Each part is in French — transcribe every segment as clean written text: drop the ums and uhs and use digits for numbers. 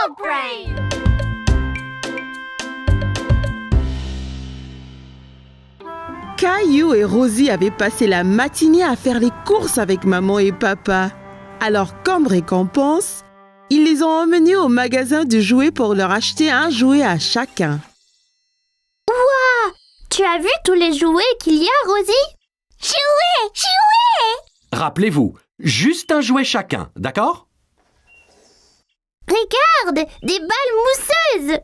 Adult Brain! Caillou et Rosie avaient passé la matinée à faire les courses avec maman et papa. Alors, comme récompense, ils les ont emmenés au magasin de jouets pour leur acheter un jouet à chacun. Waouh! Tu as vu tous les jouets qu'il y a, Rosie? Jouets! Rappelez-vous, juste un jouet chacun, d'accord? Regarde, des balles mousseuses!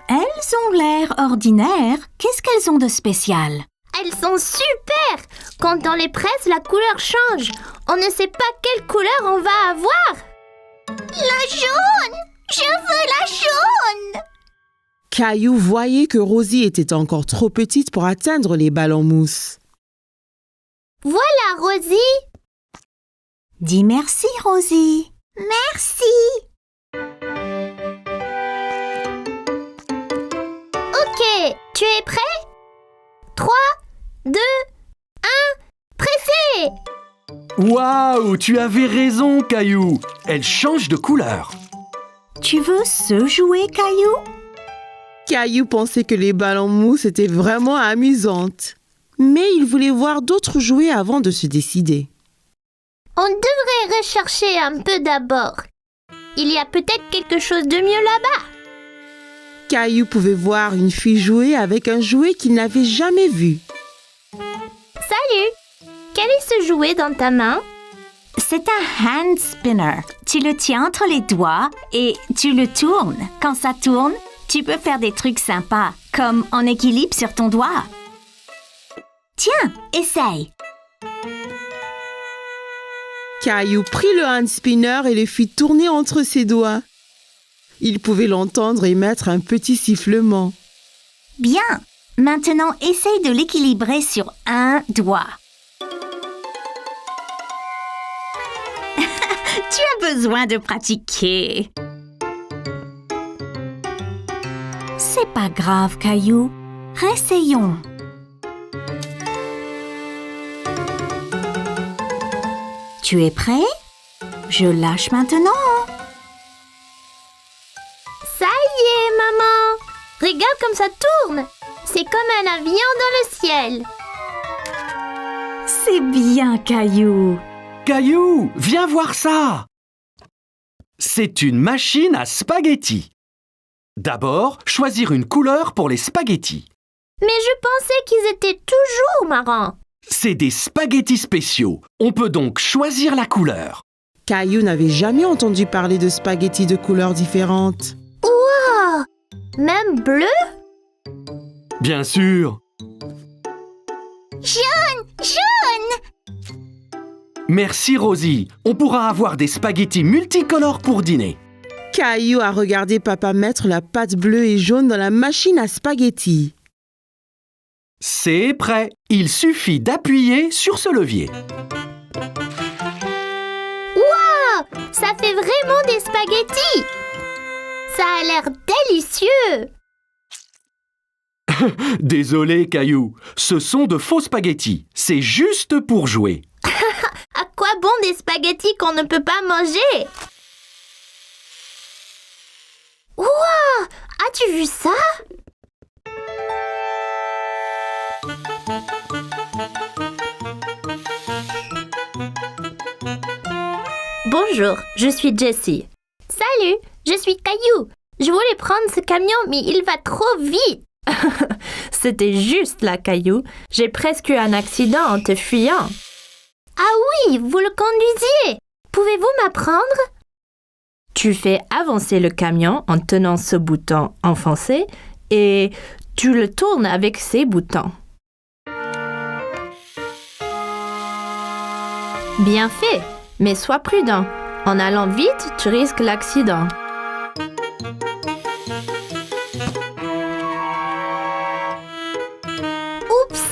Elles ont l'air ordinaires. Qu'est-ce qu'elles ont de spécial? Elles sont super! Quand on les presse, la couleur change. On ne sait pas quelle couleur on va avoir. La jaune! Je veux la jaune! Caillou voyait que Rosie était encore trop petite pour atteindre les balles en mousse. Voilà, Rosie! Dis merci, Rosie. Merci! Ok, tu es prêt? 3, 2, 1, pressez! Waouh, tu avais raison, Caillou. Elle change de couleur. Tu veux ce jouet, Caillou? Caillou pensait que les balles en mousse étaient vraiment amusantes. Mais il voulait voir d'autres jouets avant de se décider. On devrait rechercher un peu d'abord. Il y a peut-être quelque chose de mieux là-bas. Caillou pouvait voir une fille jouer avec un jouet qu'il n'avait jamais vu. Salut! Quel est ce jouet dans ta main? C'est un hand spinner. Tu le tiens entre les doigts et tu le tournes. Quand ça tourne, tu peux faire des trucs sympas, comme en équilibre sur ton doigt. Tiens, essaye. Caillou prit le hand spinner et le fit tourner entre ses doigts. Il pouvait l'entendre émettre un petit sifflement. Bien. Maintenant, essaye de l'équilibrer sur un doigt. Tu as besoin de pratiquer. C'est pas grave, Caillou. Réessayons. Tu es prêt? Je lâche maintenant. Ça y est, maman! Regarde comme ça tourne! C'est comme un avion dans le ciel. C'est bien, Caillou. Caillou, viens voir ça. C'est une machine à spaghettis. D'abord, choisir une couleur pour les spaghettis. Mais je pensais qu'ils étaient toujours marrons. C'est des spaghettis spéciaux. On peut donc choisir la couleur. Caillou n'avait jamais entendu parler de spaghettis de couleurs différentes. Wow! Même bleu? Bien sûr. Jaune! Merci Rosie. On pourra avoir des spaghettis multicolores pour dîner. Caillou a regardé papa mettre la pâte bleue et jaune dans la machine à spaghettis. C'est prêt. Il suffit d'appuyer sur ce levier. Wow! Ça fait vraiment des spaghettis! Ça a l'air délicieux! Désolé Caillou, ce sont de faux spaghettis. C'est juste pour jouer. À quoi bon des spaghettis qu'on ne peut pas manger? Wow! As-tu vu ça? Bonjour, je suis Jessie. Salut, je suis Caillou. Je voulais prendre ce camion, mais il va trop vite. C'était juste là, Caillou. J'ai presque eu un accident en te fuyant. Ah oui, vous le conduisiez. Pouvez-vous m'apprendre? Tu fais avancer le camion en tenant ce bouton enfoncé et tu le tournes avec ces boutons. Bien fait, mais sois prudent. En allant vite, tu risques l'accident. Oups,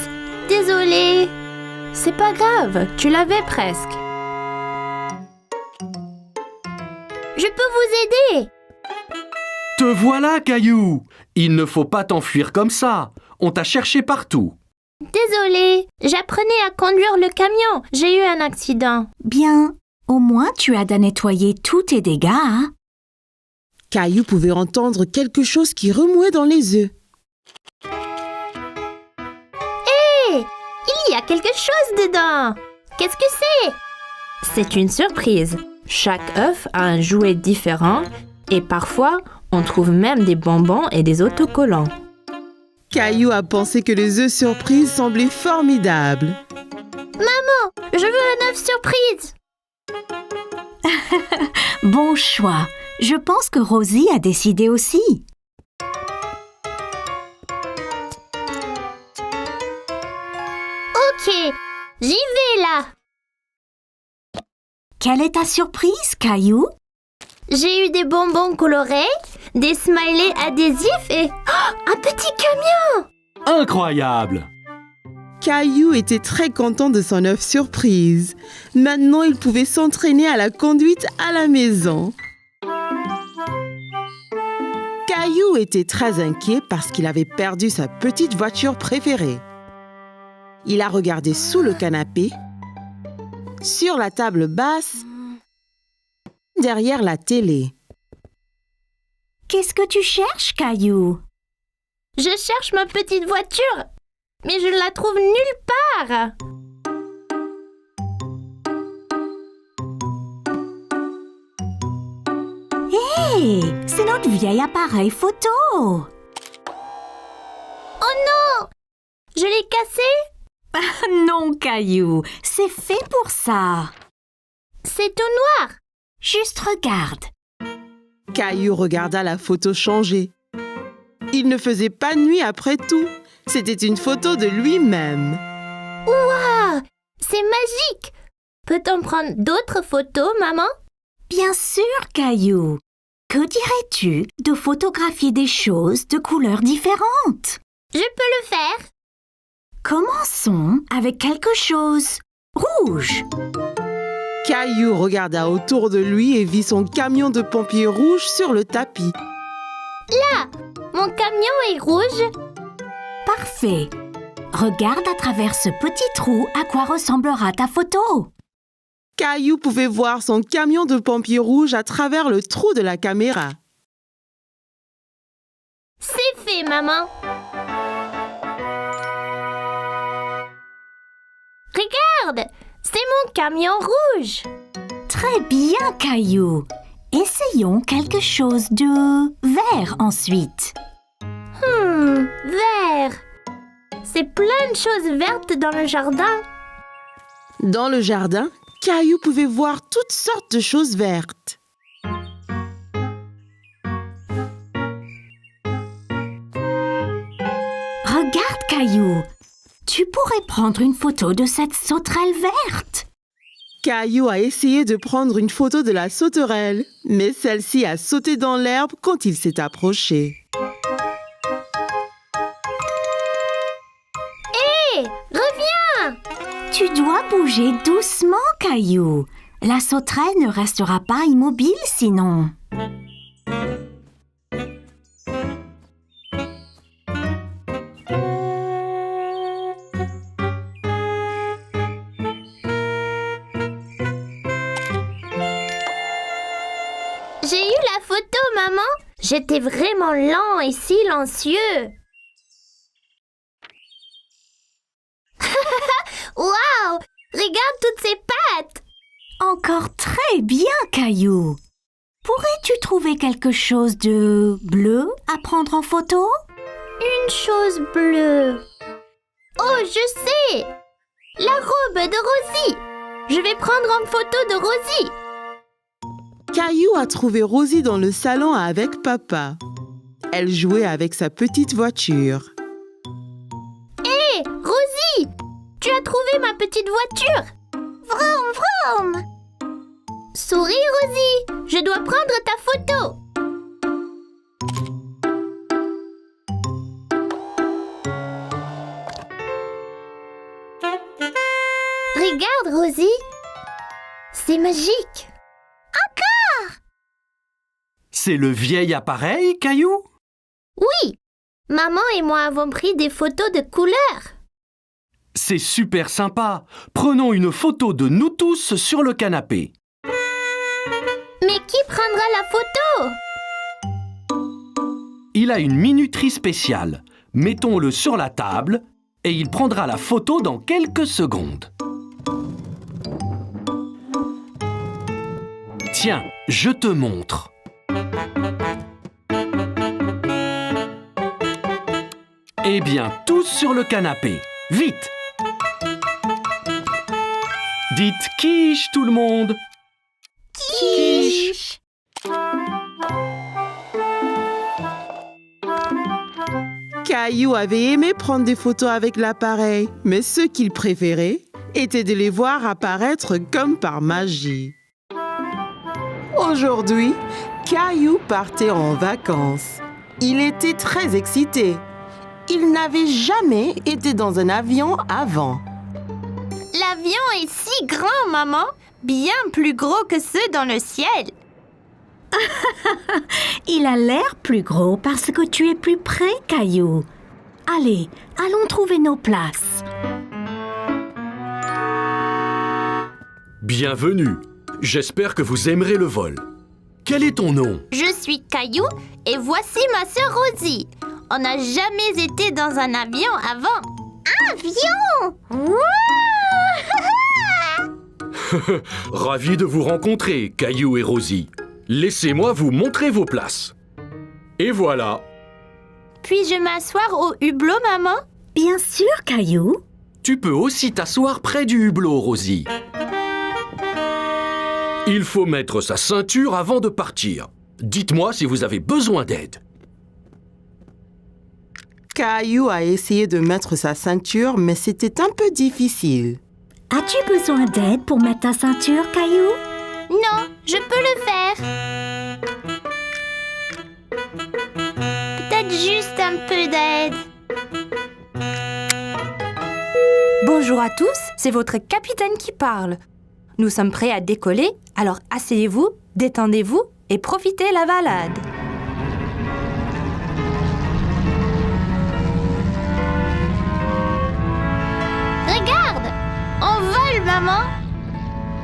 désolé. C'est pas grave, tu l'avais presque. Je peux vous aider. Te voilà, Caillou. Il ne faut pas t'enfuir comme ça. On t'a cherché partout. Désolée, j'apprenais à conduire le camion. J'ai eu un accident. Bien. Au moins, tu as à nettoyer tous tes dégâts, hein? Caillou pouvait entendre quelque chose qui remuait dans les œufs. Hé, il y a quelque chose dedans. Qu'est-ce que c'est? C'est une surprise. Chaque œuf a un jouet différent et parfois, on trouve même des bonbons et des autocollants. Caillou a pensé que les œufs surprises semblaient formidables. Maman, je veux un œuf surprise. Bon choix. Je pense que Rosie a décidé aussi. Ok, j'y vais là. Quelle est ta surprise, Caillou? J'ai eu des bonbons colorés, des smileys adhésifs et un petit camion. Incroyable! Caillou était très content de son œuf surprise. Maintenant, il pouvait s'entraîner à la conduite à la maison. Caillou était très inquiet parce qu'il avait perdu sa petite voiture préférée. Il a regardé sous le canapé, sur la table basse, derrière la télé. Qu'est-ce que tu cherches, Caillou? Je cherche ma petite voiture, mais je ne la trouve nulle part. Hé, c'est notre vieil appareil photo. Oh non, je l'ai cassé. Non, Caillou, c'est fait pour ça. C'est tout noir. Juste regarde. Caillou regarda la photo changer. Il ne faisait pas nuit après tout. C'était une photo de lui-même. Waouh, c'est magique. Peut-on prendre d'autres photos, maman? Bien sûr, Caillou. Que dirais-tu de photographier des choses de couleurs différentes? Je peux le faire. Commençons avec quelque chose rouge. Caillou regarda autour de lui et vit son camion de pompiers rouge sur le tapis. Là, mon camion est rouge. Parfait. Regarde à travers ce petit trou à quoi ressemblera ta photo. Caillou pouvait voir son camion de pompiers rouge à travers le trou de la caméra. C'est fait, maman. Regarde, c'est mon camion rouge. Très bien, Caillou. Essayons quelque chose de vert ensuite. Vert. C'est plein de choses vertes dans le jardin. Dans le jardin, Caillou pouvait voir toutes sortes de choses vertes. Regarde, Caillou. Tu pourrais prendre une photo de cette sauterelle verte. Caillou a essayé de prendre une photo de la sauterelle, mais celle-ci a sauté dans l'herbe quand il s'est approché. Hé, reviens. Tu dois bouger doucement, Caillou. La sauterelle ne restera pas immobile sinon. J'ai eu la photo, maman. J'étais vraiment lent et silencieux. Waouh! Regarde toutes ces pattes. Encore très bien, Caillou. Pourrais-tu trouver quelque chose de bleu à prendre en photo? Une chose bleue. Oh, je sais! La robe de Rosie. Je vais prendre en photo de Rosie. Caillou a trouvé Rosie dans le salon avec papa. Elle jouait avec sa petite voiture. Hé, Rosie! Tu as trouvé ma petite voiture? Vroom, vroom! Souris, Rosie! Je dois prendre ta photo. Regarde, Rosie. C'est magique. C'est le vieil appareil, Caillou? Oui, maman et moi avons pris des photos de couleurs. C'est super sympa. Prenons une photo de nous tous sur le canapé. Mais qui prendra la photo? Il a une minuterie spéciale. Mettons-le sur la table et il prendra la photo dans quelques secondes. Tiens, je te montre. Eh bien, tous sur le canapé. Vite! Dites quiche tout le monde. Quiche. Caillou avait aimé prendre des photos avec l'appareil, mais ce qu'il préférait était de les voir apparaître comme par magie. Aujourd'hui, Caillou partait en vacances. Il était très excité. Il n'avait jamais été dans un avion avant. L'avion est si grand, maman. Bien plus gros que ceux dans le ciel. Il a l'air plus gros parce que tu es plus près, Caillou. Allez, allons trouver nos places. Bienvenue. J'espère que vous aimerez le vol. Quel est ton nom? Je suis Caillou et voici ma sœur Rosie. On n'a jamais été dans un avion avant. Avion! Ravi de vous rencontrer, Caillou et Rosie. Laissez-moi vous montrer vos places. Et voilà. Puis-je m'asseoir au hublot, maman? Bien sûr, Caillou. Tu peux aussi t'asseoir près du hublot, Rosie. Il faut mettre sa ceinture avant de partir. Dites-moi si vous avez besoin d'aide. Caillou a essayé de mettre sa ceinture, mais c'était un peu difficile. As-tu besoin d'aide pour mettre ta ceinture, Caillou? Non, je peux le faire. Peut-être juste un peu d'aide. Bonjour à tous, c'est votre capitaine qui parle. Nous sommes prêts à décoller, alors asseyez-vous, détendez-vous et profitez la balade. Regarde, on vole, maman.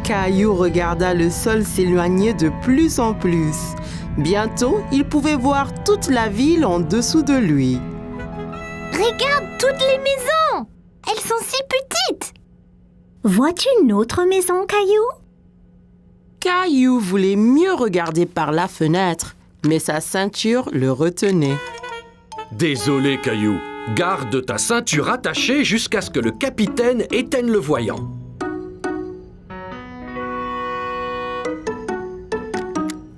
Caillou regarda le sol s'éloigner de plus en plus. Bientôt, il pouvait voir toute la ville en dessous de lui. Regarde toutes les maisons. Elles sont si petites. Vois-tu une autre maison, Caillou? Caillou voulait mieux regarder par la fenêtre, mais sa ceinture le retenait. Désolé, Caillou. Garde ta ceinture attachée jusqu'à ce que le capitaine éteigne le voyant.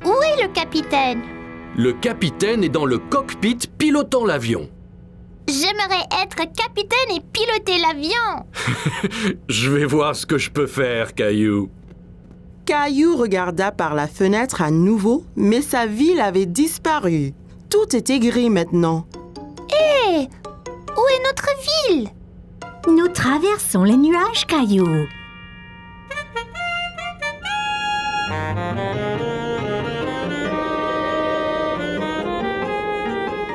Où est le capitaine? Le capitaine est dans le cockpit pilotant l'avion. J'aimerais être capitaine et piloter l'avion. Je vais voir ce que je peux faire, Caillou. Caillou regarda par la fenêtre à nouveau, mais sa ville avait disparu. Tout était gris maintenant. Hé! Où est notre ville? Nous traversons les nuages, Caillou.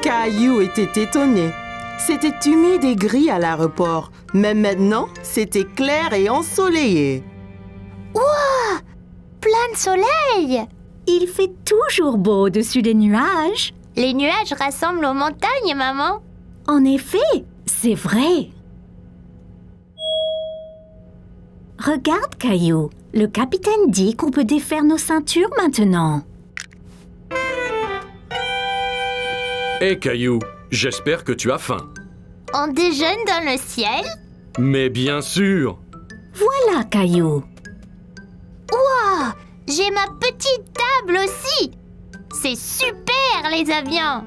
Caillou était étonné. C'était humide et gris à l'aéroport, mais maintenant, c'était clair et ensoleillé. Ouah! Plein de soleil! Il fait toujours beau au-dessus des nuages. Les nuages rassemblent aux montagnes, maman. En effet, c'est vrai. Regarde, Caillou. Le capitaine dit qu'on peut défaire nos ceintures maintenant. Hé, Caillou, j'espère que tu as faim. On déjeune dans le ciel? Mais bien sûr. Voilà, Caillou. Ouah! J'ai ma petite table aussi! C'est super, les avions!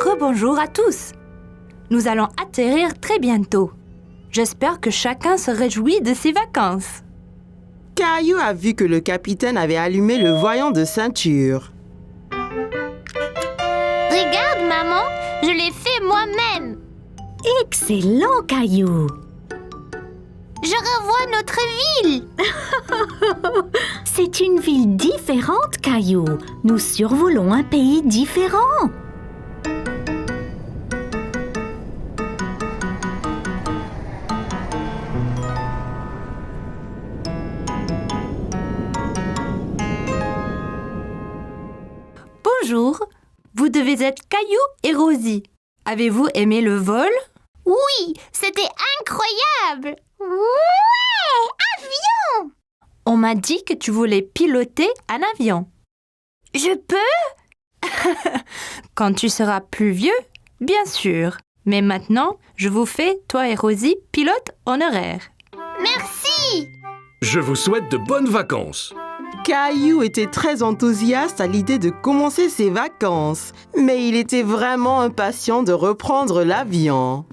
Rebonjour à tous. Nous allons atterrir très bientôt. J'espère que chacun se réjouit de ses vacances. Caillou a vu que le capitaine avait allumé le voyant de ceinture. Regarde, maman, je l'ai fait moi-même. Excellent, Caillou. Je revois notre ville. C'est une ville différente, Caillou. Nous survolons un pays différent. Bonjour. Vous devez être Caillou et Rosie. Avez-vous aimé le vol? Oui, c'était incroyable. Ouais, avion. On m'a dit que tu voulais piloter un avion. Je peux? Quand tu seras plus vieux, bien sûr. Mais maintenant, je vous fais, toi et Rosie, pilote honoraire. Merci. Je vous souhaite de bonnes vacances. Caillou était très enthousiaste à l'idée de commencer ses vacances, mais il était vraiment impatient de reprendre l'avion.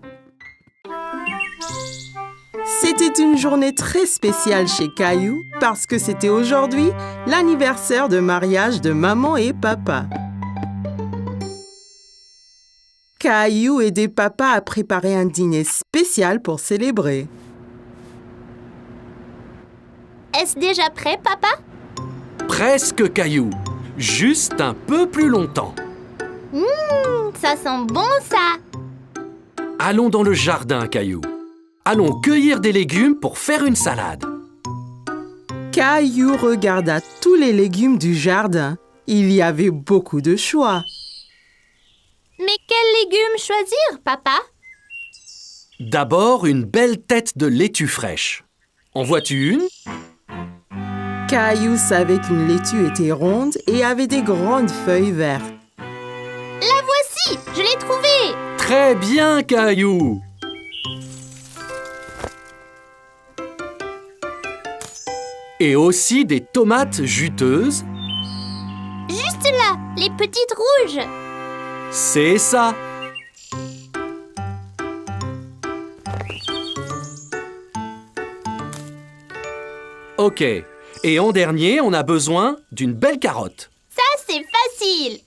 C'était une journée très spéciale chez Caillou parce que c'était aujourd'hui l'anniversaire de mariage de maman et papa. Caillou aidait papa à préparer un dîner spécial pour célébrer. Est-ce déjà prêt, papa? Presque Caillou. Juste un peu plus longtemps. Ça sent bon, ça. Allons dans le jardin, Caillou. Allons cueillir des légumes pour faire une salade. Caillou regarda tous les légumes du jardin. Il y avait beaucoup de choix. Mais quels légumes choisir, papa? D'abord, une belle tête de laitue fraîche. En vois-tu une? Caillou savait qu'une laitue était ronde et avait des grandes feuilles vertes. La voici, je l'ai trouvée. Très bien, Caillou. Et aussi des tomates juteuses. Juste là, les petites rouges. C'est ça. Ok. Et en dernier, on a besoin d'une belle carotte. Ça, c'est facile.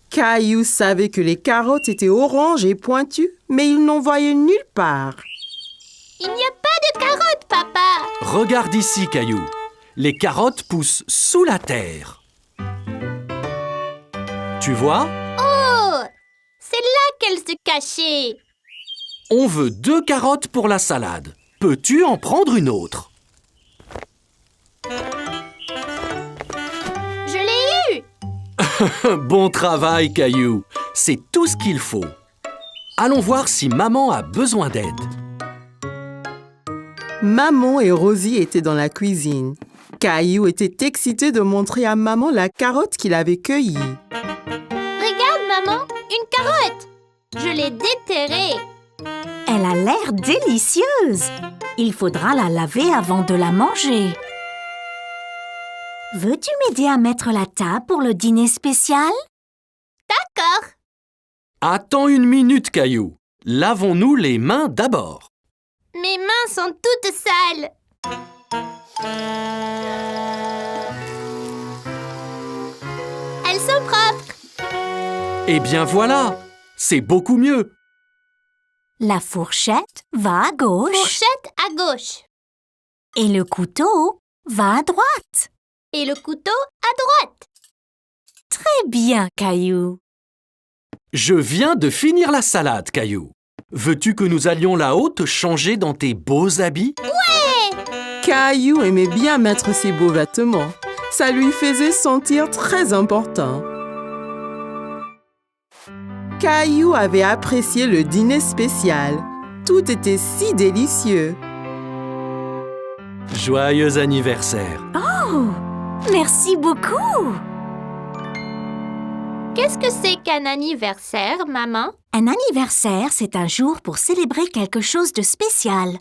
Caillou savait que les carottes étaient oranges et pointues, mais il n'en voyait nulle part. Il n'y a pas de carottes, papa. Regarde ici, Caillou. Les carottes poussent sous la terre. Tu vois? Oh, c'est là qu'elles se cachaient. On veut 2 carottes pour la salade. Peux-tu en prendre une autre? Je l'ai eu. Bon travail, Caillou. C'est tout ce qu'il faut. Allons voir si maman a besoin d'aide. Maman et Rosie étaient dans la cuisine. Caillou était excité de montrer à maman la carotte qu'il avait cueillie. Regarde, maman, une carotte. Je l'ai déterrée. Elle a l'air délicieuse. Il faudra la laver avant de la manger. Veux-tu m'aider à mettre la table pour le dîner spécial? D'accord. Attends une minute, Caillou. Lavons-nous les mains d'abord. Mes mains sont toutes sales. Elles sont propres. Eh bien voilà, c'est beaucoup mieux. La fourchette va à gauche Fourchette à gauche. et le couteau va à droite. Et le couteau à droite. Très bien, Caillou. Je viens de finir la salade, Caillou. Veux-tu que nous allions là-haut te changer dans tes beaux habits? Caillou aimait bien mettre ses beaux vêtements. Ça lui faisait sentir très important. Caillou avait apprécié le dîner spécial. Tout était si délicieux. Joyeux anniversaire. Oh, merci beaucoup. Qu'est-ce que c'est qu'un anniversaire, maman? Un anniversaire, c'est un jour pour célébrer quelque chose de spécial.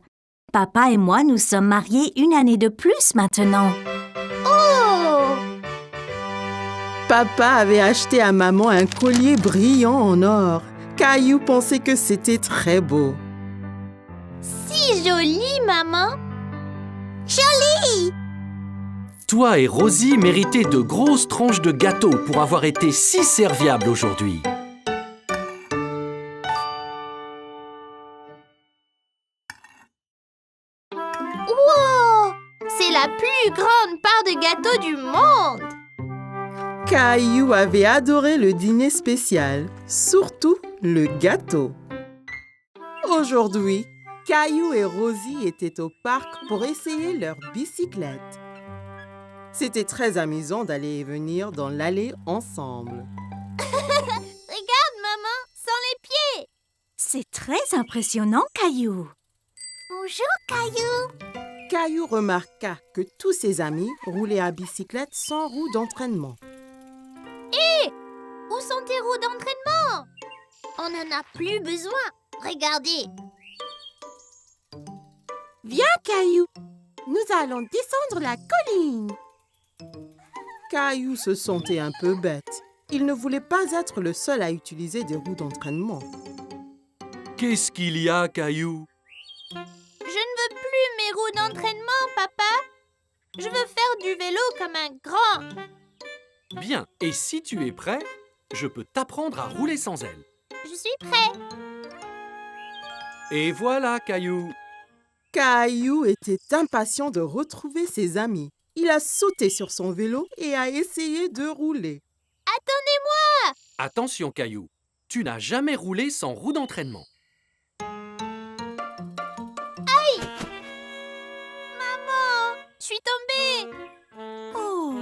Papa et moi nous sommes mariés 1 année de plus maintenant. Oh! Papa avait acheté à maman un collier brillant en or. Caillou pensait que c'était très beau. Si joli, maman. Joli! Toi et Rosie méritez de grosses tranches de gâteau pour avoir été si serviables aujourd'hui. Wow! C'est la plus grande part de gâteau du monde. Caillou avait adoré le dîner spécial, surtout le gâteau. Aujourd'hui, Caillou et Rosie étaient au parc pour essayer leur bicyclette. C'était très amusant d'aller et venir dans l'allée ensemble. Regarde, maman, sans les pieds. C'est très impressionnant, Caillou. Bonjour, Caillou. Caillou remarqua que tous ses amis roulaient à bicyclette sans roue d'entraînement. Où sont tes roues d'entraînement? On n'en a plus besoin. Regardez. Viens, Caillou, nous allons descendre la colline. Caillou se sentait un peu bête. Il ne voulait pas être le seul à utiliser des roues d'entraînement. Qu'est-ce qu'il y a, Caillou? Je ne veux plus mes roues d'entraînement, papa. Je veux faire du vélo comme un grand. Bien, et si tu es prêt, je peux t'apprendre à rouler sans elles. Je suis prêt. Et voilà, Caillou. Caillou était impatient de retrouver ses amis. Il a sauté sur son vélo et a essayé de rouler. Attendez-moi. Attention, Caillou. Tu n'as jamais roulé sans roue d'entraînement. Maman, je suis tombée. Oh,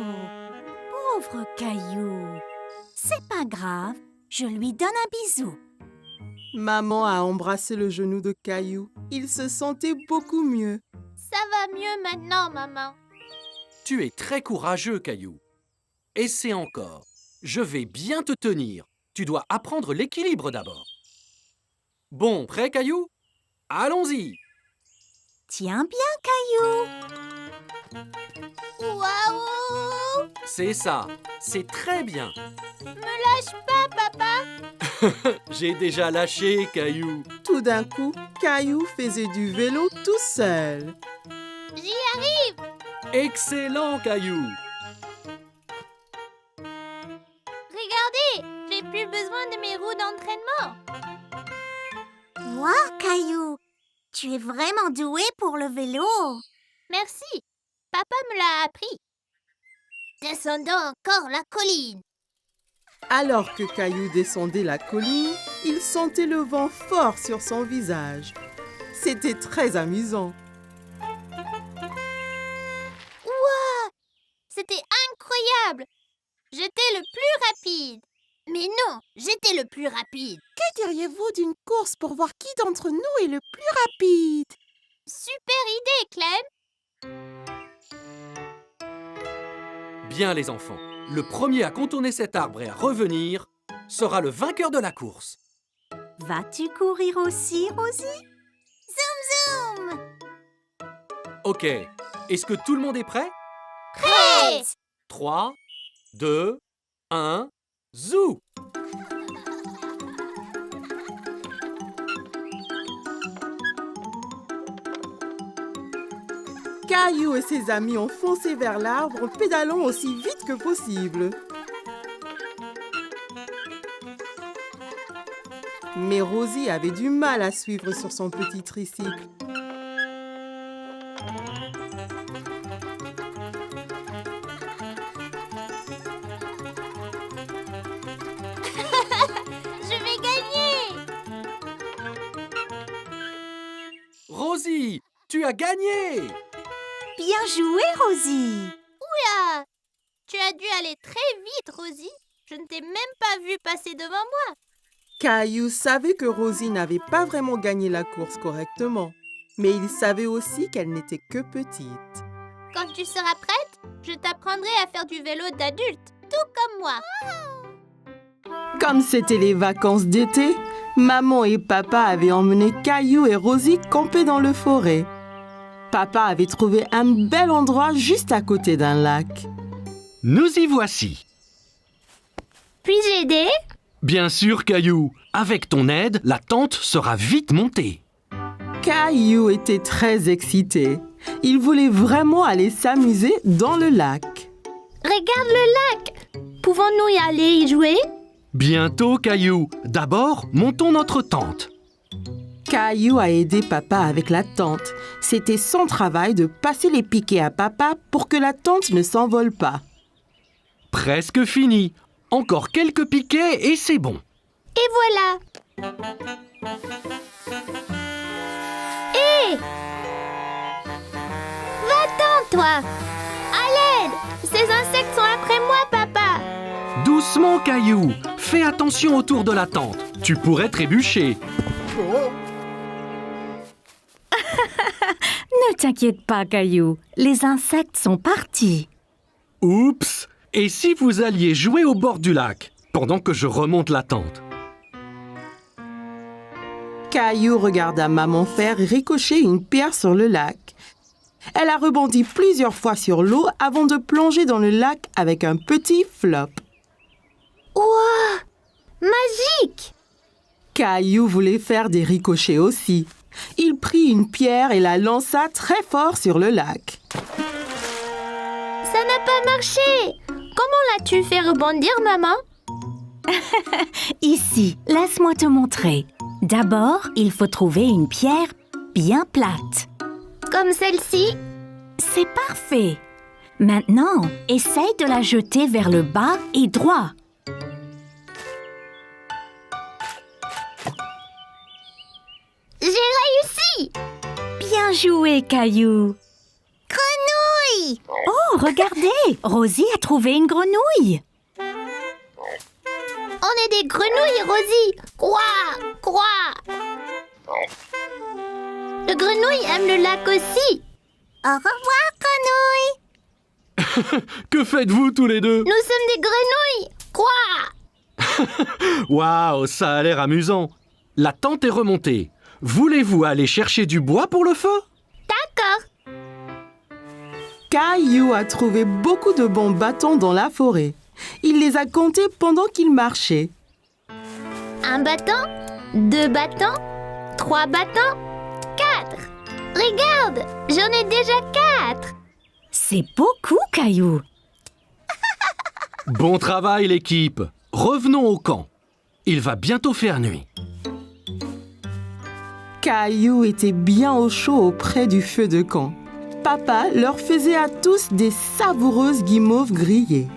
pauvre Caillou. C'est pas grave, je lui donne un bisou. Maman a embrassé le genou de Caillou. Il se sentait beaucoup mieux. Ça va mieux maintenant, maman. Tu es très courageux, Caillou. Essaie encore. Je vais bien te tenir. Tu dois apprendre l'équilibre d'abord. Bon, prêt, Caillou? Allons-y. Tiens bien, Caillou. Waouh! C'est ça. C'est très bien. Me lâche pas, papa. J'ai déjà lâché, Caillou. Tout d'un coup, Caillou faisait du vélo tout seul. J'y arrive. Excellent, Caillou. Regardez, j'ai plus besoin de mes roues d'entraînement. Wow, Caillou, tu es vraiment doué pour le vélo. Merci. Papa me l'a appris. Descendons encore la colline. Alors que Caillou descendait la colline, il sentait le vent fort sur son visage. C'était très amusant. Ouah! C'était incroyable. J'étais le plus rapide. Mais non, j'étais le plus rapide. Que diriez-vous d'une course pour voir qui d'entre nous est le plus rapide? Super idée, Clem. Bien, les enfants. Le premier à contourner cet arbre et à revenir sera le vainqueur de la course. Vas-tu courir aussi, Rosie? Zoom! Ok. Est-ce que tout le monde est prêt? Prêt! 3, 2, 1, zou! Caillou et ses amis ont foncé vers l'arbre en pédalant aussi vite que possible. Mais Rosie avait du mal à suivre sur son petit tricycle. Je vais gagner! Rosie, tu as gagné! Bien joué, Rosie. Oula! Tu as dû aller très vite, Rosie. Je ne t'ai même pas vu passer devant moi. Caillou savait que Rosie n'avait pas vraiment gagné la course correctement, mais il savait aussi qu'elle n'était que petite. Quand tu seras prête, je t'apprendrai à faire du vélo d'adulte, tout comme moi. Comme c'était les vacances d'été, maman et papa avaient emmené Caillou et Rosie camper dans le forêt. Papa avait trouvé un bel endroit juste à côté d'un lac. Nous y voici. Puis-je aider? Bien sûr, Caillou. Avec ton aide, la tente sera vite montée. Caillou était très excité. Il voulait vraiment aller s'amuser dans le lac. Regarde le lac. Pouvons-nous y aller y jouer? Bientôt, Caillou. D'abord, montons notre tente. Caillou a aidé papa avec la tente. C'était son travail de passer les piquets à papa pour que la tente ne s'envole pas. Presque fini. Encore quelques piquets et c'est bon. Et voilà. Hé! Va-t'en, toi. À l'aide! Ces insectes sont après moi, papa! Doucement, Caillou. Fais attention autour de la tente. Tu pourrais trébucher. Ne t'inquiète pas, Caillou. Les insectes sont partis. Oups! Et si vous alliez jouer au bord du lac, pendant que je remonte la tente? Caillou regarda maman faire ricocher une pierre sur le lac. Elle a rebondi plusieurs fois sur l'eau avant de plonger dans le lac avec un petit flop. Ouah! Magique! Caillou voulait faire des ricochets aussi. Il prit une pierre et la lança très fort sur le lac. Ça n'a pas marché! Comment l'as-tu fait rebondir, maman? Ici, laisse-moi te montrer. D'abord, il faut trouver une pierre bien plate. Comme celle-ci? C'est parfait. Maintenant, essaye de la jeter vers le bas et droit. J'ai réussi! Bien joué, Caillou. Grenouille! Oh, regardez, Rosie a trouvé une grenouille. On est des grenouilles, Rosie! Quoi? Quoi? Le grenouille aime le lac aussi! Au revoir, grenouille! Que faites-vous tous les deux? Nous sommes des grenouilles! Quoi? Waouh, ça a l'air amusant. La tente est remontée. Voulez-vous aller chercher du bois pour le feu? D'accord! Caillou a trouvé beaucoup de bons bâtons dans la forêt. Il les a comptés pendant qu'il marchait. Un bâton, 2 bâtons, 3 bâtons, 4! Regarde! J'en ai déjà 4! C'est beaucoup, Caillou. Bon travail, l'équipe. Revenons au camp. Il va bientôt faire nuit. Caillou était bien au chaud auprès du feu de camp. Papa leur faisait à tous des savoureuses guimauves grillées.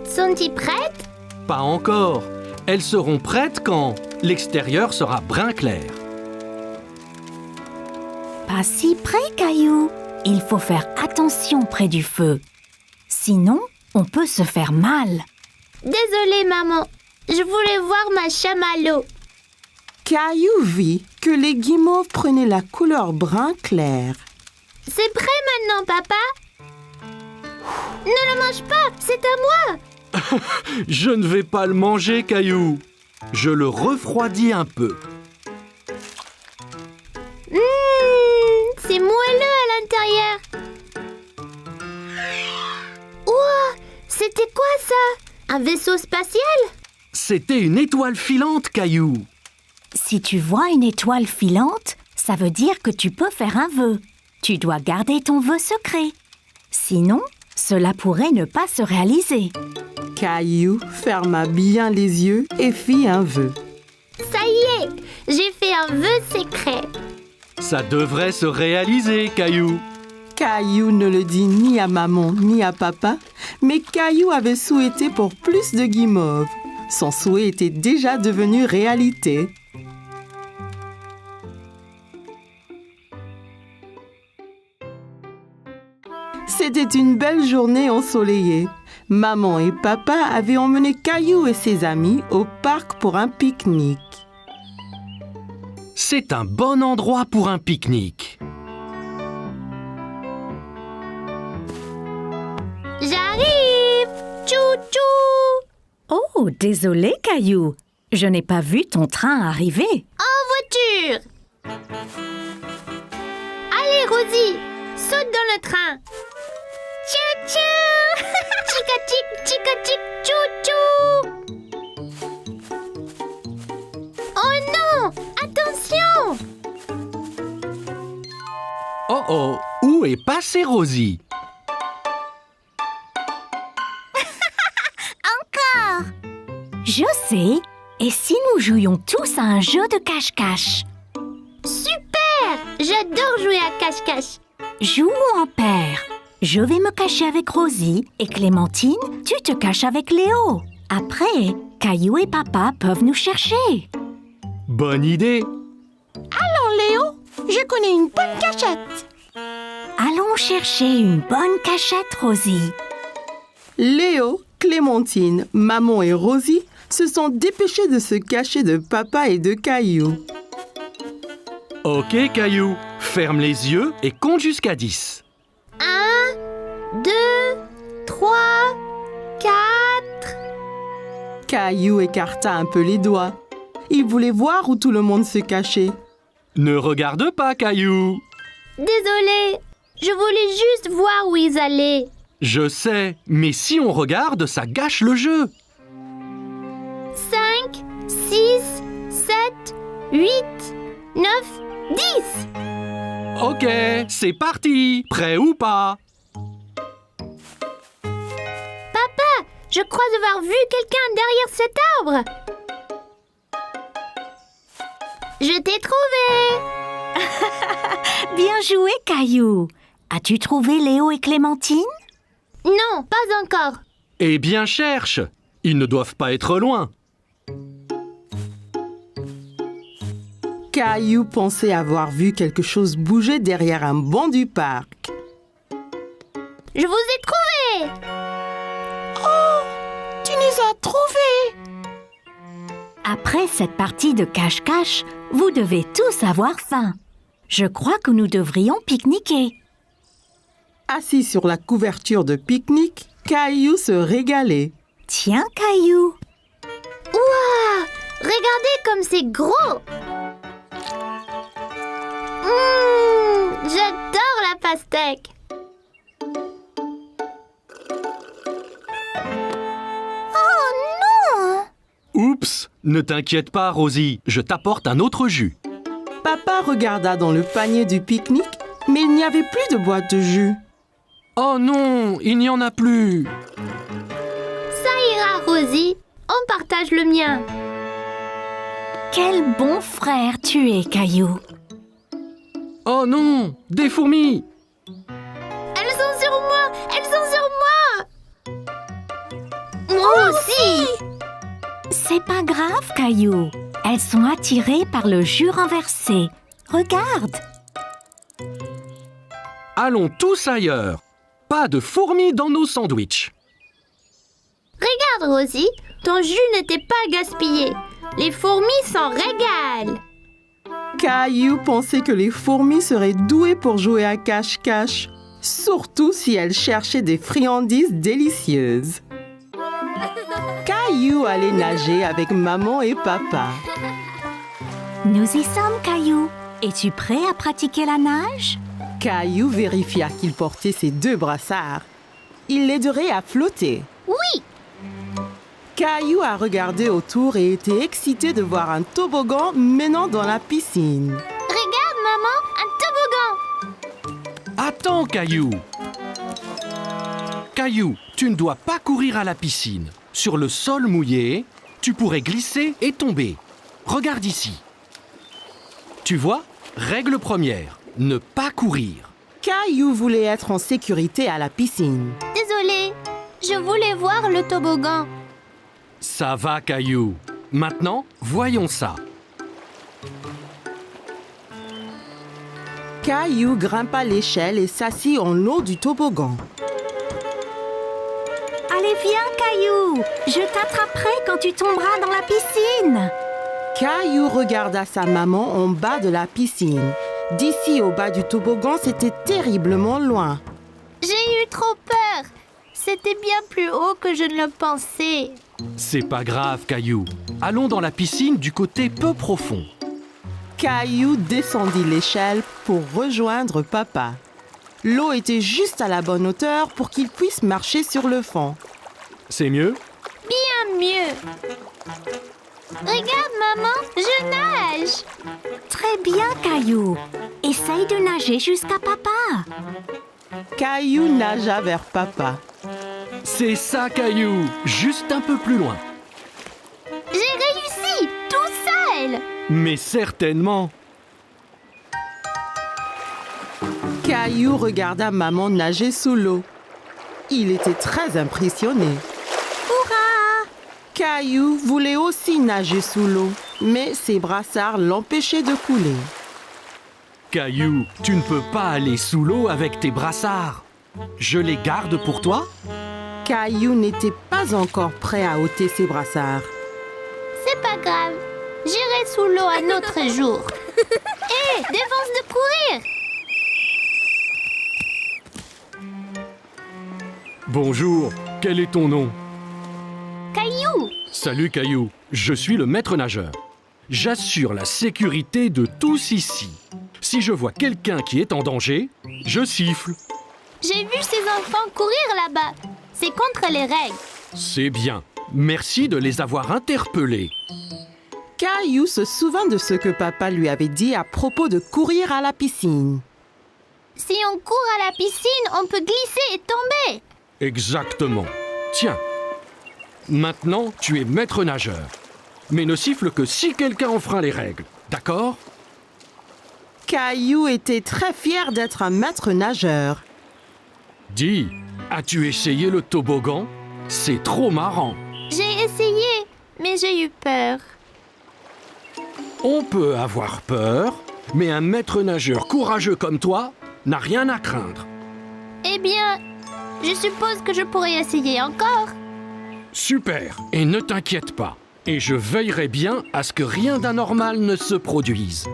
Sont-ils prêtes? Pas encore. Elles seront prêtes quand l'extérieur sera brun clair. Pas si près, Caillou. Il faut faire attention près du feu. Sinon, on peut se faire mal. Désolée, maman. Je voulais voir ma chamallow. Caillou vit que les guimauves prenaient la couleur brun clair. C'est prêt maintenant, papa? Ne le mange pas, c'est à moi! Je ne vais pas le manger, Caillou. Je le refroidis un peu. C'est moelleux à l'intérieur. Ouah, c'était quoi ça? Un vaisseau spatial? C'était une étoile filante, Caillou. Si tu vois une étoile filante, ça veut dire que tu peux faire un vœu. Tu dois garder ton vœu secret. Sinon, cela pourrait ne pas se réaliser. Caillou ferma bien les yeux et fit un vœu. Ça y est, j'ai fait un vœu secret. Ça devrait se réaliser, Caillou. Caillou ne le dit ni à maman ni à papa, mais Caillou avait souhaité pour plus de guimauves. Son souhait était déjà devenu réalité. C'était une belle journée ensoleillée. Maman et papa avaient emmené Caillou et ses amis au parc pour un pique-nique. C'est un bon endroit pour un pique-nique. J'arrive! Tchou-tchou! Oh, désolé, Caillou. Je n'ai pas vu ton train arriver. En voiture! Allez, Rosie, saute dans le train! Tchou-tchou! Chica-chic, chica-chic, tchou-tchou! Oh non! Attention! Oh oh, où est passée Rosie? Je sais. Et si nous jouions tous à un jeu de cache-cache? Super! J'adore jouer à cache-cache. Jouons en paire. Je vais me cacher avec Rosie et Clémentine, tu te caches avec Léo. Après, Caillou et papa peuvent nous chercher. Bonne idée. Léo, je connais une bonne cachette. Allons chercher une bonne cachette, Rosie. Léo, Clémentine, Maman et Rosie se sont dépêchés de se cacher de Papa et de Caillou. Ok, Caillou, ferme les yeux et compte jusqu'à 10. 1, 2, 3, 4. Caillou écarta un peu les doigts. Il voulait voir où tout le monde se cachait. Ne regarde pas, Caillou. Désolée, je voulais juste voir où ils allaient. Je sais, mais si on regarde, ça gâche le jeu. 5, 6, 7, 8, 9, 10. Ok, c'est parti. Prêt ou pas? Papa, je crois avoir vu quelqu'un derrière cet arbre. Je t'ai trouvé. Bien joué, Caillou. As-tu trouvé Léo et Clémentine? Non, pas encore. Eh bien, cherche. Ils ne doivent pas être loin. Caillou pensait avoir vu quelque chose bouger derrière un banc du parc. Je vous ai trouvé. Tu nous as trouvés! Après cette partie de cache-cache, vous devez tous avoir faim. Je crois que nous devrions pique-niquer. Assis sur la couverture de pique-nique, Caillou se régalait. Tiens, Caillou. Ouah, regardez comme c'est gros. J'adore la pastèque. Oh non! Oups, ne t'inquiète pas, Rosie. Je t'apporte un autre jus. Papa regarda dans le panier du pique-nique, mais il n'y avait plus de boîte de jus. Oh non, il n'y en a plus. Ça ira, Rosie. On partage le mien. Quel bon frère tu es, Caillou. Oh non, des fourmis. Elles sont sur moi. Elles sont sur moi. Moi aussi. C'est pas grave, Caillou. Elles sont attirées par le jus renversé. Regarde. Allons tous ailleurs. Pas de fourmis dans nos sandwichs. Regarde, Rosie. Ton jus n'était pas gaspillé. Les fourmis s'en régalent. Caillou pensait que les fourmis seraient douées pour jouer à cache-cache, surtout si elles cherchaient des friandises délicieuses. Caillou allait nager avec maman et papa. Nous y sommes, Caillou. Es-tu prêt à pratiquer la nage? Caillou vérifia qu'il portait ses 2 brassards. Il l'aiderait à flotter. Oui. Caillou a regardé autour et était excité de voir un toboggan menant dans la piscine. Regarde, maman, un toboggan. Attends, Caillou. Caillou, tu ne dois pas courir à la piscine. Sur le sol mouillé, tu pourrais glisser et tomber. Regarde ici. Tu vois, règle première, ne pas courir. Caillou voulait être en sécurité à la piscine. Désolée, je voulais voir le toboggan. Ça va, Caillou. Maintenant, voyons ça. Caillou grimpa l'échelle et s'assit en haut du toboggan. Allez, viens, Caillou. Je t'attraperai quand tu tomberas dans la piscine. Caillou regarda sa maman en bas de la piscine. D'ici au bas du toboggan, c'était terriblement loin. J'ai eu trop peur. C'était bien plus haut que je ne le pensais. C'est pas grave, Caillou. Allons dans la piscine du côté peu profond. Caillou descendit l'échelle pour rejoindre papa. L'eau était juste à la bonne hauteur pour qu'il puisse marcher sur le fond. C'est mieux? Bien mieux. Regarde, maman, je nage. Très bien, Caillou. Essaye de nager jusqu'à papa. Caillou nagea vers papa. C'est ça, Caillou. Juste un peu plus loin. J'ai réussi, tout seul. Mais certainement. Caillou regarda maman nager sous l'eau. Il était très impressionné. Hurrah! Caillou voulait aussi nager sous l'eau, mais ses brassards l'empêchaient de couler. Caillou, tu ne peux pas aller sous l'eau avec tes brassards. Je les garde pour toi? Caillou n'était pas encore prêt à ôter ses brassards. C'est pas grave. J'irai sous l'eau un autre jour. Hé, défense de courir! Bonjour, quel est ton nom? Caillou! Salut Caillou, je suis le maître nageur. J'assure la sécurité de tous ici. Si je vois quelqu'un qui est en danger, je siffle. J'ai vu ces enfants courir là-bas. C'est contre les règles. C'est bien. Merci de les avoir interpellés. Caillou se souvint de ce que papa lui avait dit à propos de courir à la piscine. Si on court à la piscine, on peut glisser et tomber. Exactement. Tiens. Maintenant, tu es maître nageur. Mais ne siffle que si quelqu'un enfreint les règles. D'accord? Caillou était très fier d'être un maître nageur. Dis, as-tu essayé le toboggan? C'est trop marrant. J'ai essayé, mais j'ai eu peur. On peut avoir peur, mais un maître nageur courageux comme toi n'a rien à craindre. Eh bien, je suppose que je pourrais essayer encore. Super, et ne t'inquiète pas. Et je veillerai bien à ce que rien d'anormal ne se produise.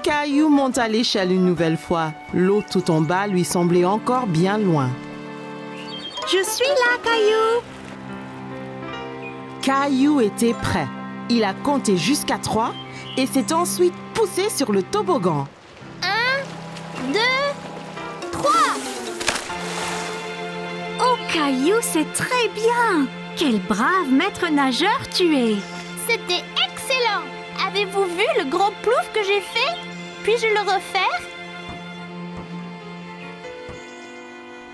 Caillou monta l'échelle une nouvelle fois. L'eau tout en bas lui semblait encore bien loin. Je suis là, Caillou. Caillou était prêt. Il a compté jusqu'à 3 et s'est ensuite poussé sur le toboggan. 1, 2, 3. Oh, Caillou, c'est très bien. Quel brave maître nageur tu es. C'était excellent. Avez-vous vu le gros plouf que j'ai fait? Puis-je le refaire?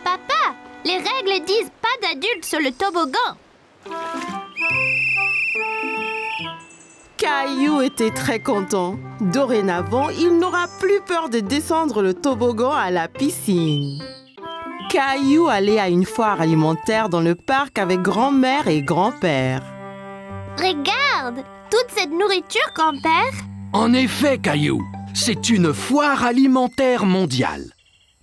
Papa, les règles disent pas d'adultes sur le toboggan. Caillou était très content. Dorénavant, il n'aura plus peur de descendre le toboggan à la piscine. Caillou allait à une foire alimentaire dans le parc avec grand-mère et grand-père. Regarde, toute cette nourriture, grand-père. En effet, Caillou, c'est une foire alimentaire mondiale.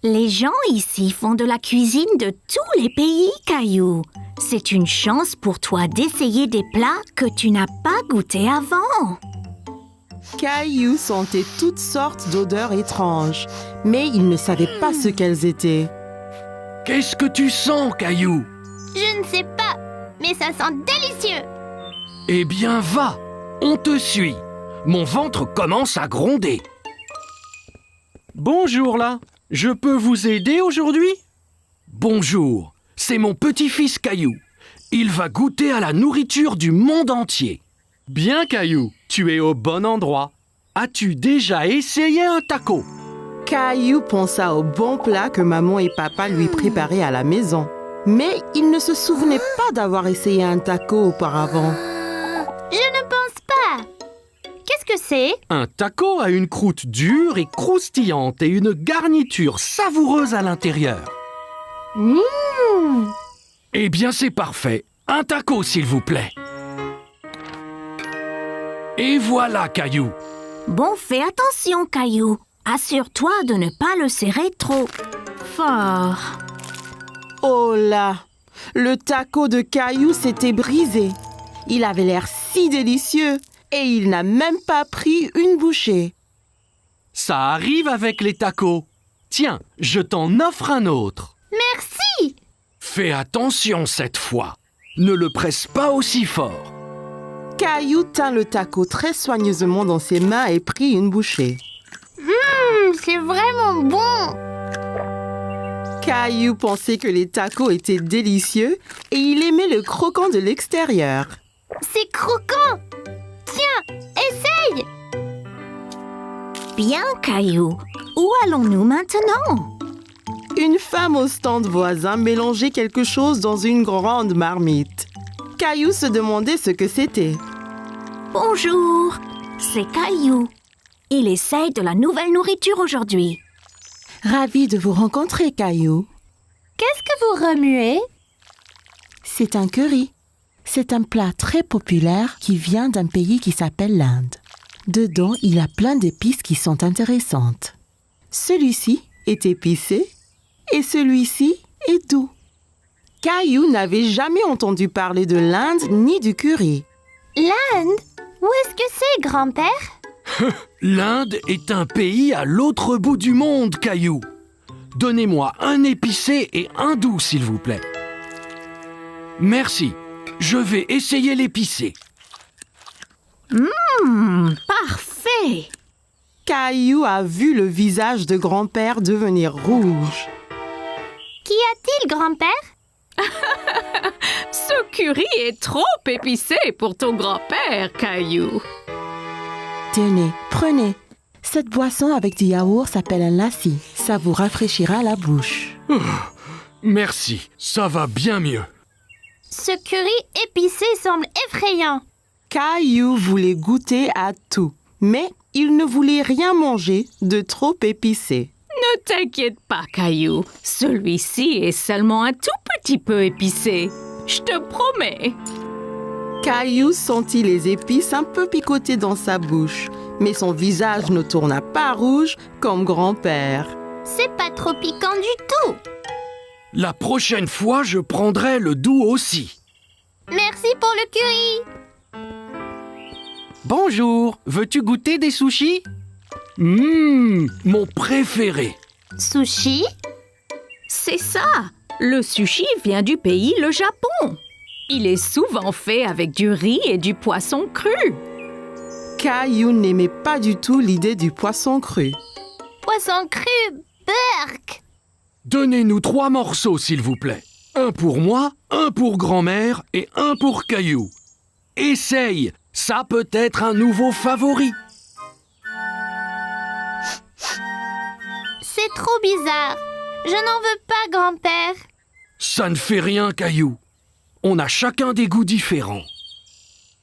Les gens ici font de la cuisine de tous les pays, Caillou. C'est une chance pour toi d'essayer des plats que tu n'as pas goûtés avant. Caillou sentait toutes sortes d'odeurs étranges, mais il ne savait pas ce qu'elles étaient. Qu'est-ce que tu sens, Caillou? Je ne sais pas, mais ça sent délicieux. Eh bien, va, on te suit. Mon ventre commence à gronder. Bonjour là, je peux vous aider aujourd'hui? Bonjour, c'est mon petit-fils Caillou. Il va goûter à la nourriture du monde entier. Bien Caillou, tu es au bon endroit. As-tu déjà essayé un taco? Caillou pensa au bon plat que maman et papa lui préparaient à la maison. Mais il ne se souvenait pas d'avoir essayé un taco auparavant. Je ne pense pas. Qu'est-ce que c'est? Un taco a une croûte dure et croustillante et une garniture savoureuse à l'intérieur. Eh bien, c'est parfait. Un taco, s'il vous plaît. Et voilà, Caillou. Bon, fais attention, Caillou. Assure-toi de ne pas le serrer trop fort. Oh là! Le taco de Caillou s'était brisé. Il avait l'air si délicieux et il n'a même pas pris une bouchée. Ça arrive avec les tacos. Tiens, je t'en offre un autre. Merci. Fais attention cette fois. Ne le presse pas aussi fort. Caillou tint le taco très soigneusement dans ses mains et prit une bouchée. C'est vraiment bon. Caillou pensait que les tacos étaient délicieux et il aimait le croquant de l'extérieur. C'est croquant. Tiens, essaye. Bien, Caillou. Où allons-nous maintenant? Une femme au stand voisin mélangeait quelque chose dans une grande marmite. Caillou se demandait ce que c'était. Bonjour, c'est Caillou. Il essaye de la nouvelle nourriture aujourd'hui. Ravi de vous rencontrer, Caillou. Qu'est-ce que vous remuez? C'est un curry. C'est un plat très populaire qui vient d'un pays qui s'appelle l'Inde. Dedans, il y a plein d'épices qui sont intéressantes. Celui-ci est épicé et celui-ci est doux. Caillou n'avait jamais entendu parler de l'Inde ni du curry. L'Inde? Où est-ce que c'est, grand-père? L'Inde est un pays à l'autre bout du monde, Caillou. Donnez-moi un épicé et un doux, s'il vous plaît. Merci. Je vais essayer l'épicé. Parfait! Caillou a vu le visage de grand-père devenir rouge. Qu'y a-t-il, grand-père? Ce curry est trop épicé pour ton grand-père, Caillou. Tenez, prenez. Cette boisson avec du yaourt s'appelle un lassi. Ça vous rafraîchira la bouche. Merci, ça va bien mieux. Ce curry épicé semble effrayant. Caillou voulait goûter à tout, mais il ne voulait rien manger de trop épicé. Ne t'inquiète pas, Caillou. Celui-ci est seulement un tout petit peu épicé. Je te promets. Caillou sentit les épices un peu picoter dans sa bouche, mais son visage ne tourna pas rouge comme grand-père. C'est pas trop piquant du tout. La prochaine fois, je prendrai le doux aussi. Merci pour le curry. Bonjour, veux-tu goûter des sushis? Mon préféré. Sushi? C'est ça. Le sushi vient du pays, le Japon. Il est souvent fait avec du riz et du poisson cru. Caillou n'aimait pas du tout l'idée du poisson cru. Poisson cru, burk. Donnez-nous 3 morceaux, s'il vous plaît. Un pour moi, un pour grand-mère et un pour Caillou. Essaye, ça peut être un nouveau favori. C'est trop bizarre. Je n'en veux pas, grand-père. Ça ne fait rien, Caillou. On a chacun des goûts différents.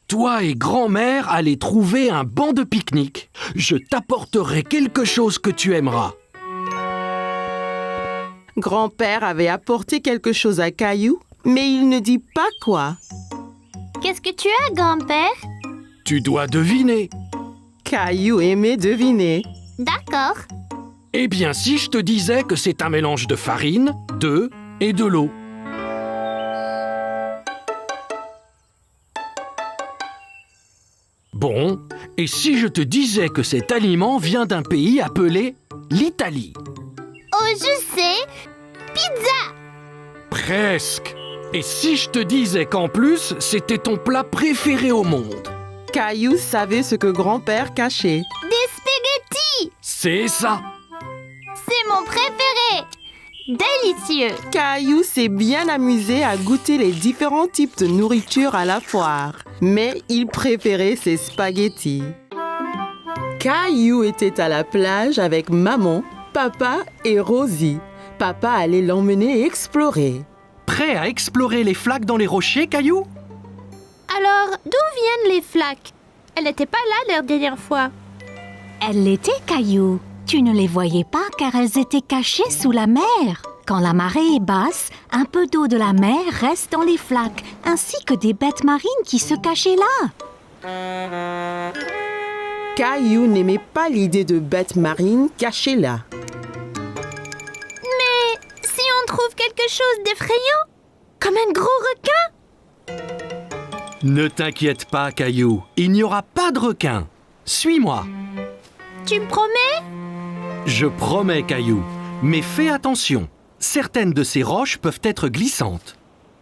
Toi et grand-mère allez trouver un banc de pique-nique. Je t'apporterai quelque chose que tu aimeras. Grand-père avait apporté quelque chose à Caillou, mais il ne dit pas quoi. Qu'est-ce que tu as, grand-père? Tu dois deviner. Caillou aimait deviner. D'accord. Eh bien, si je te disais que c'est un mélange de farine, d'œufs et de l'eau. Bon, et si je te disais que cet aliment vient d'un pays appelé l'Italie? Oh, je sais. Pizza. Presque. Et si je te disais qu'en plus, c'était ton plat préféré au monde? Caillou savait ce que grand-père cachait. Des spaghettis. C'est ça. C'est mon préféré. Délicieux. Caillou s'est bien amusé à goûter les différents types de nourriture à la foire, mais il préférait ses spaghettis. Caillou était à la plage avec maman, papa et Rosie. Papa allait l'emmener explorer. Prêt à explorer les flaques dans les rochers, Caillou? Alors, d'où viennent les flaques? Elle n'était pas là la dernière fois. Elles l'étaient, Caillou. Tu ne les voyais pas car elles étaient cachées sous la mer. Quand la marée est basse, un peu d'eau de la mer reste dans les flaques, ainsi que des bêtes marines qui se cachaient là. Caillou n'aimait pas l'idée de bêtes marines cachées là. Mais si on trouve quelque chose d'effrayant, comme un gros requin? Ne t'inquiète pas, Caillou. Il n'y aura pas de requin. Suis-moi. Tu me promets? Je promets, Caillou. Mais fais attention. Certaines de ces roches peuvent être glissantes.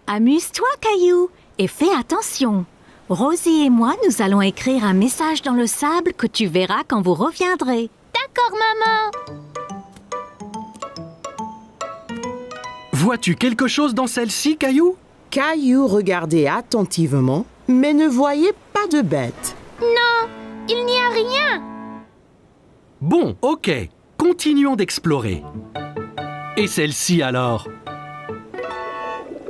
Amuse-toi, Caillou, et fais attention. Rosie et moi, nous allons écrire un message dans le sable que tu verras quand vous reviendrez. D'accord, maman. Vois-tu quelque chose dans celle-ci, Caillou? Caillou regardait attentivement, mais ne voyait pas de bête. Non, il n'y a rien. Bon, ok. Continuons d'explorer. Et celle-ci alors?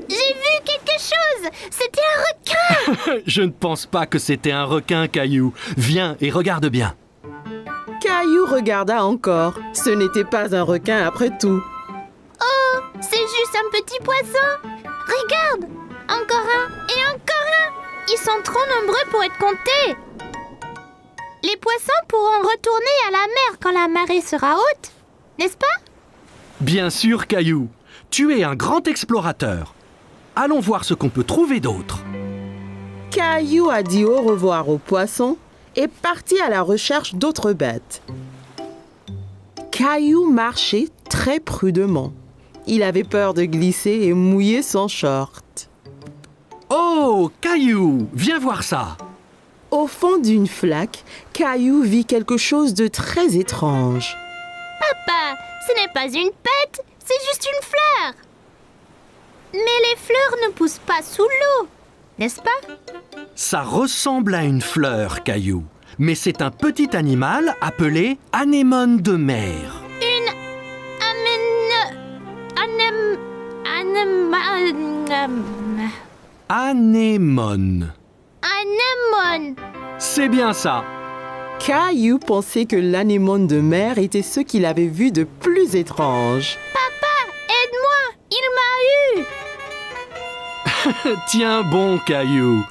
J'ai vu quelque chose. C'était un requin. Je ne pense pas que c'était un requin, Caillou. Viens et regarde bien. Caillou regarda encore. Ce n'était pas un requin après tout. Oh, c'est juste un petit poisson. Regarde, encore un et encore un. Ils sont trop nombreux pour être comptés. Les poissons pourront retourner à la mer quand la marée sera haute, n'est-ce pas? Bien sûr, Caillou. Tu es un grand explorateur. Allons voir ce qu'on peut trouver d'autre. Caillou a dit au revoir aux poissons et partit à la recherche d'autres bêtes. Caillou marchait très prudemment. Il avait peur de glisser et mouiller son short. Oh, Caillou, viens voir ça. Au fond d'une flaque, Caillou vit quelque chose de très étrange. Papa, ce n'est pas une pète, c'est juste une fleur. Mais les fleurs ne poussent pas sous l'eau, n'est-ce pas? Ça ressemble à une fleur, Caillou. Mais c'est un petit animal appelé anémone de mer. Une Anémone. anémone. C'est bien ça. Caillou pensait que l'anémone de mer était ce qu'il avait vu de plus étrange. Aide-moi, il m'a eu. Tiens bon, Caillou.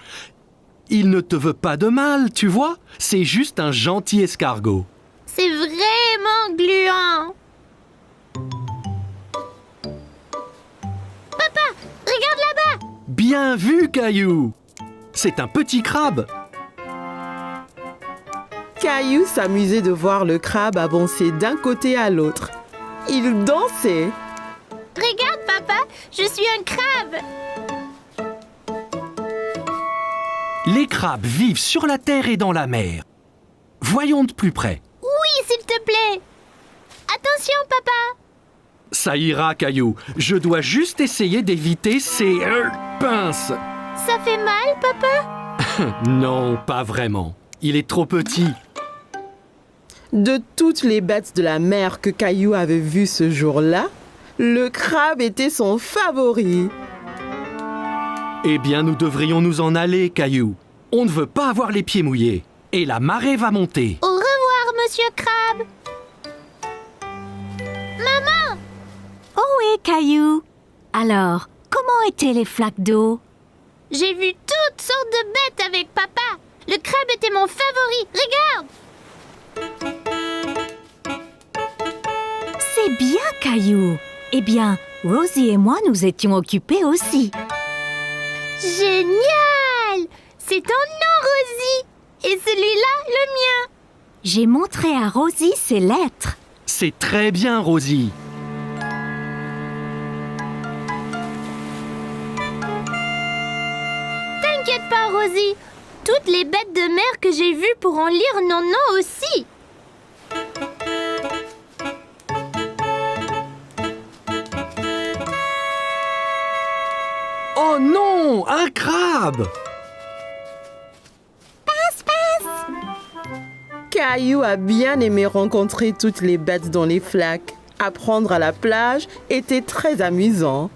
Il ne te veut pas de mal, tu vois. C'est juste un gentil escargot. C'est vraiment gluant. Papa, regarde là-bas. Bien vu, Caillou. C'est un petit crabe. Caillou s'amusait de voir le crabe avancer d'un côté à l'autre. Il dansait. Regarde, papa, je suis un crabe. Les crabes vivent sur la terre et dans la mer. Voyons de plus près. Oui, s'il te plaît. Attention, papa. Ça ira, Caillou. Je dois juste essayer d'éviter ces pinces. Ça fait mal, papa? Non, pas vraiment. Il est trop petit. De toutes les bêtes de la mer que Caillou avait vues ce jour-là, le crabe était son favori. Eh bien, nous devrions nous en aller, Caillou. On ne veut pas avoir les pieds mouillés. Et la marée va monter. Au revoir, monsieur Crabe. Maman! Oh oui, Caillou. Alors, comment étaient les flaques d'eau? J'ai vu toutes sortes de bêtes avec papa. Le crabe était mon favori. Regarde! C'est bien, Caillou. Eh bien, Rosie et moi nous étions occupés aussi. Génial! C'est ton nom, Rosie. Et celui-là, le mien. J'ai montré à Rosie ses lettres. C'est très bien, Rosie. T'inquiète pas, Rosie. Toutes les bêtes de mer que j'ai vues pourront lire nos noms aussi. Oh non, un crabe! Caillou a bien aimé rencontrer toutes les bêtes dans les flaques. Apprendre à la plage était très amusant.